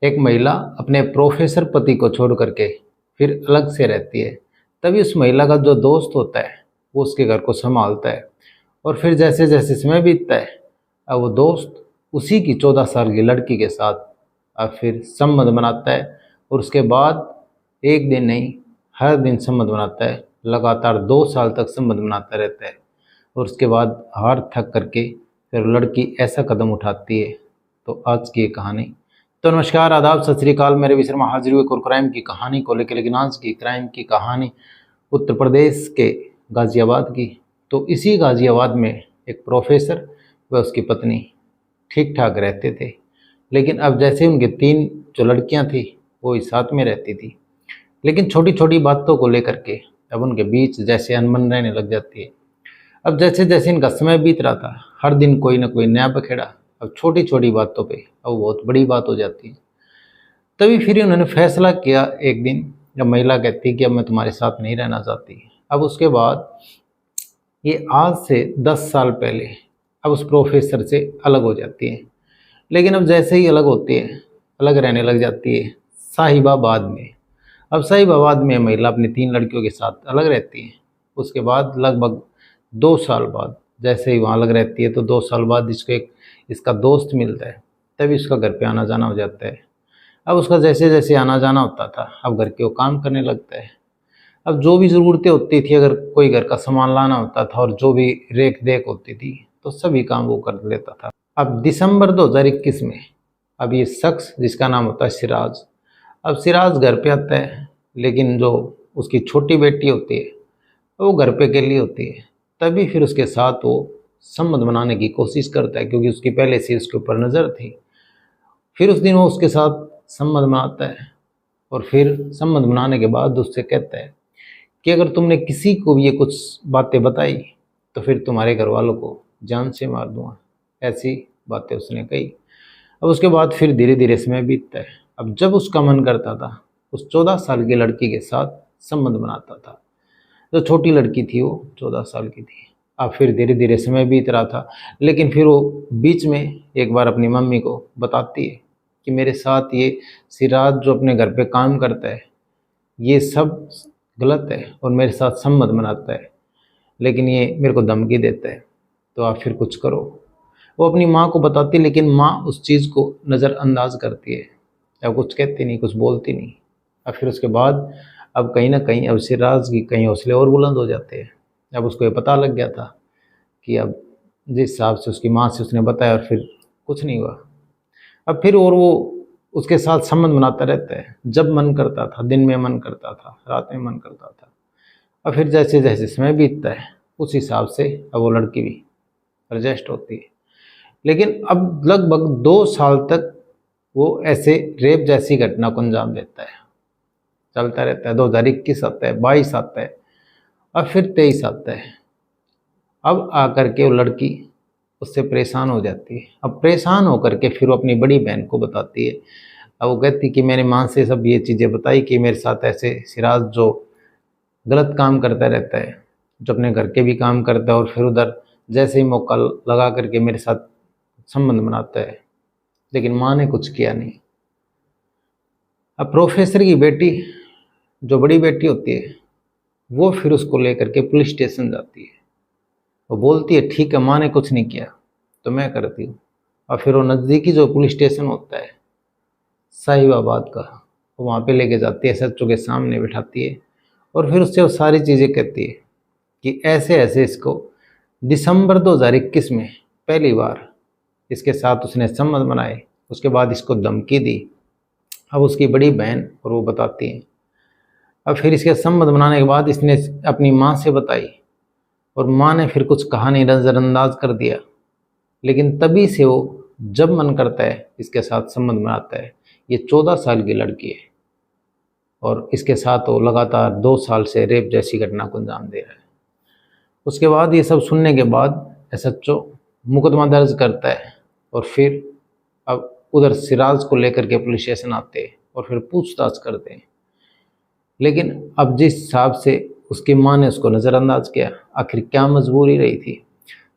एक महिला अपने प्रोफेसर पति को छोड़ करके फिर अलग से रहती है। तभी उस महिला का जो दोस्त होता है वो उसके घर को संभालता है। और फिर जैसे जैसे समय बीतता है, अब वो दोस्त उसी की 14 साल की लड़की के साथ अब फिर संबंध बनाता है। और उसके बाद एक दिन नहीं, हर दिन संबंध बनाता है। लगातार 2 साल तक संबंध बनाता रहता है। और उसके बाद हार थक करके फिर लड़की ऐसा कदम उठाती है। तो आज की ये कहानी। तो नमस्कार, आदाब, सत श्री अकाल। मेरे विशर्मा हाजिर हुए और क्राइम की कहानी को लेकर। लेकिन आज की क्राइम की कहानी उत्तर प्रदेश के गाज़ियाबाद की। तो इसी गाज़ियाबाद में एक प्रोफेसर व उसकी पत्नी ठीक ठाक रहते थे। लेकिन अब जैसे उनके 3 जो लड़कियां थी वो इस साथ में रहती थी, लेकिन छोटी छोटी बातों को लेकर के अब उनके बीच जैसे अनबन रहने लग जाती है। अब जैसे जैसे इनका समय बीत रहा था, हर दिन कोई ना कोई नया बखेड़ा। अब छोटी छोटी बातों पे अब बहुत बड़ी बात हो जाती है। तभी फिर उन्होंने फैसला किया एक दिन, जब महिला कहती कि अब मैं तुम्हारे साथ नहीं रहना चाहती। अब उसके बाद ये आज से 10 साल पहले अब उस प्रोफेसर से अलग हो जाती है। लेकिन अब जैसे ही अलग होती है, अलग रहने लग जाती है साहिबाबाद में। अब साहिबाबाद में महिला अपनी 3 लड़कियों के साथ अलग रहती है। उसके बाद लगभग 2 साल बाद जैसे ही वहाँ अलग रहती है, तो 2 साल बाद इसका दोस्त मिलता है। तभी उसका घर पे आना जाना हो जाता है। अब उसका जैसे जैसे आना जाना होता था, अब घर के वो काम करने लगता है। अब जो भी ज़रूरतें होती थी, अगर कोई घर का सामान लाना होता था और जो भी रेख देख होती थी, तो सभी काम वो कर लेता था। अब दिसंबर 2021 में अब ये शख्स जिसका नाम होता है सिराज, अब सिराज घर पे आता है। लेकिन जो उसकी छोटी बेटी होती है वो घर पे अकेली होती है। तभी फिर उसके साथ वो संबंध बनाने की कोशिश करता है, क्योंकि उसकी पहले से उसके ऊपर नज़र थी। फिर उस दिन वो उसके साथ संबंध बनाता है। और फिर संबंध बनाने के बाद उससे कहता है कि अगर तुमने किसी को भी ये कुछ बातें बताई तो फिर तुम्हारे घर वालों को जान से मार दूंगा। ऐसी बातें उसने कही। अब उसके बाद फिर धीरे धीरे समय बीतता है। अब जब उसका मन करता था, उस 14 साल की लड़की के साथ संबंध बनाता था। जो छोटी लड़की थी वो 14 साल की थी। अब फिर धीरे धीरे समय बीत रहा था। लेकिन फिर वो बीच में एक बार अपनी मम्मी को बताती है कि मेरे साथ ये सिराज जो अपने घर पे काम करता है, ये सब गलत है और मेरे साथ संबंध बनाता है, लेकिन ये मेरे को धमकी देता है, तो आप फिर कुछ करो। वो अपनी माँ को बताती, लेकिन माँ उस चीज़ को नज़रअंदाज करती है। अब कुछ कहती नहीं, कुछ बोलती नहीं। अब फिर उसके बाद अब कहीं ना कहीं अब सिराज की कहीं हौसले और बुलंद हो जाते हैं। अब उसको ये पता लग गया था कि अब जिस हिसाब से उसकी माँ से उसने बताया, और फिर कुछ नहीं हुआ। अब फिर और वो उसके साथ संबंध बनाता रहता है। जब मन करता था, दिन में मन करता था, रात में मन करता था। और फिर जैसे जैसे समय बीतता है, उस हिसाब से अब वो लड़की भी एडजस्ट होती है। लेकिन अब लगभग 2 साल तक वो ऐसे रेप जैसी घटना को अंजाम देता है। चलता रहता है। 2021 आता है, 22 आता है, और फिर 23 आता है। अब आकर के वो लड़की उससे परेशान हो जाती है। अब परेशान होकर के फिर वो अपनी बड़ी बहन को बताती है। अब वो कहती कि मैंने माँ से सब ये चीज़ें बताई कि मेरे साथ ऐसे सिराज जो गलत काम करता रहता है, जो अपने घर के भी काम करता है, और फिर उधर जैसे ही मौका लगा करके मेरे साथ संबंध बनाता है। लेकिन माँ ने कुछ किया नहीं। अब प्रोफेसर की बेटी, जो बड़ी बेटी होती है, वो फिर उसको लेकर के पुलिस स्टेशन जाती है। वो बोलती है ठीक है, माँ ने कुछ नहीं किया तो मैं करती हूँ। और फिर वो नज़दीकी जो पुलिस स्टेशन होता है साहिबाबाद का, वो वहाँ पे लेके जाती है, एसएचओ के सामने बिठाती है। और फिर उससे वो सारी चीज़ें कहती है कि ऐसे ऐसे इसको दिसंबर 2021 में पहली बार इसके साथ उसने संबंध बनाए। उसके बाद इसको धमकी दी। अब उसकी बड़ी बहन और वो बताती हैं। अब फिर इसके संबंध बनाने के बाद इसने अपनी माँ से बताई, और माँ ने फिर कुछ कहा नहीं, नज़रअंदाज कर दिया। लेकिन तभी से वो जब मन करता है इसके साथ संबंध बनाता है। ये 14 साल की लड़की है और इसके साथ वो लगातार 2 साल से रेप जैसी घटना को अंजाम दे रहा है। उसके बाद ये सब सुनने के बाद एसएचओ मुकदमा दर्ज करता है। और फिर अब उधर सिराज को लेकर के पुलिस स्टेशन आते हैं और फिर पूछताछ करते हैं। लेकिन अब जिस हिसाब से उसकी माँ ने उसको नज़रअंदाज किया, आखिर क्या मजबूरी रही थी।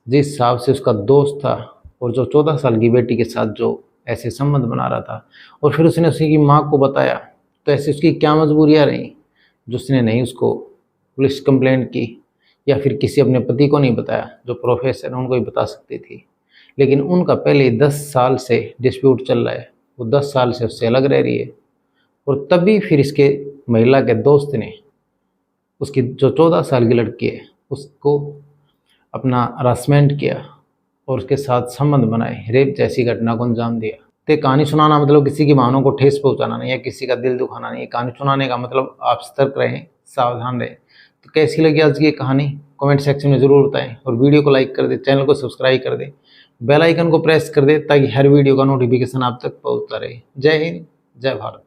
जिस हिसाब से उसका दोस्त था और जो 14 साल की बेटी के साथ जो ऐसे संबंध बना रहा था। और फिर उसने उसी की माँ को बताया, तो ऐसे उसकी क्या मजबूरियाँ रहीं जो उसने नहीं उसको पुलिस कंप्लेंट की या फिर किसी अपने पति को नहीं बताया। जो प्रोफेसर उनको ही बता सकती थी, लेकिन उनका पहले 10 साल से डिस्प्यूट चल रहा है, वो 10 साल से उससे अलग रह रही है। और तभी फिर इसके महिला के दोस्त ने उसकी जो 14 साल की लड़की है उसको अपना हरासमेंट किया और उसके साथ संबंध बनाए, रेप जैसी घटना को अंजाम दिया। तो कहानी सुनाना मतलब किसी की भावनाओं को ठेस पहुंचाना नहीं, या किसी का दिल दुखाना नहीं। कहानी सुनाने का मतलब आप सतर्क रहें, सावधान रहें। तो कैसी लगी आज की कहानी कमेंट सेक्शन में ज़रूर बताएं, और वीडियो को लाइक कर दें, चैनल को सब्सक्राइब कर दें, बेल आइकन को प्रेस कर दें ताकि हर वीडियो का नोटिफिकेशन आप तक पहुंचता रहे। जय हिंद, जय भारत।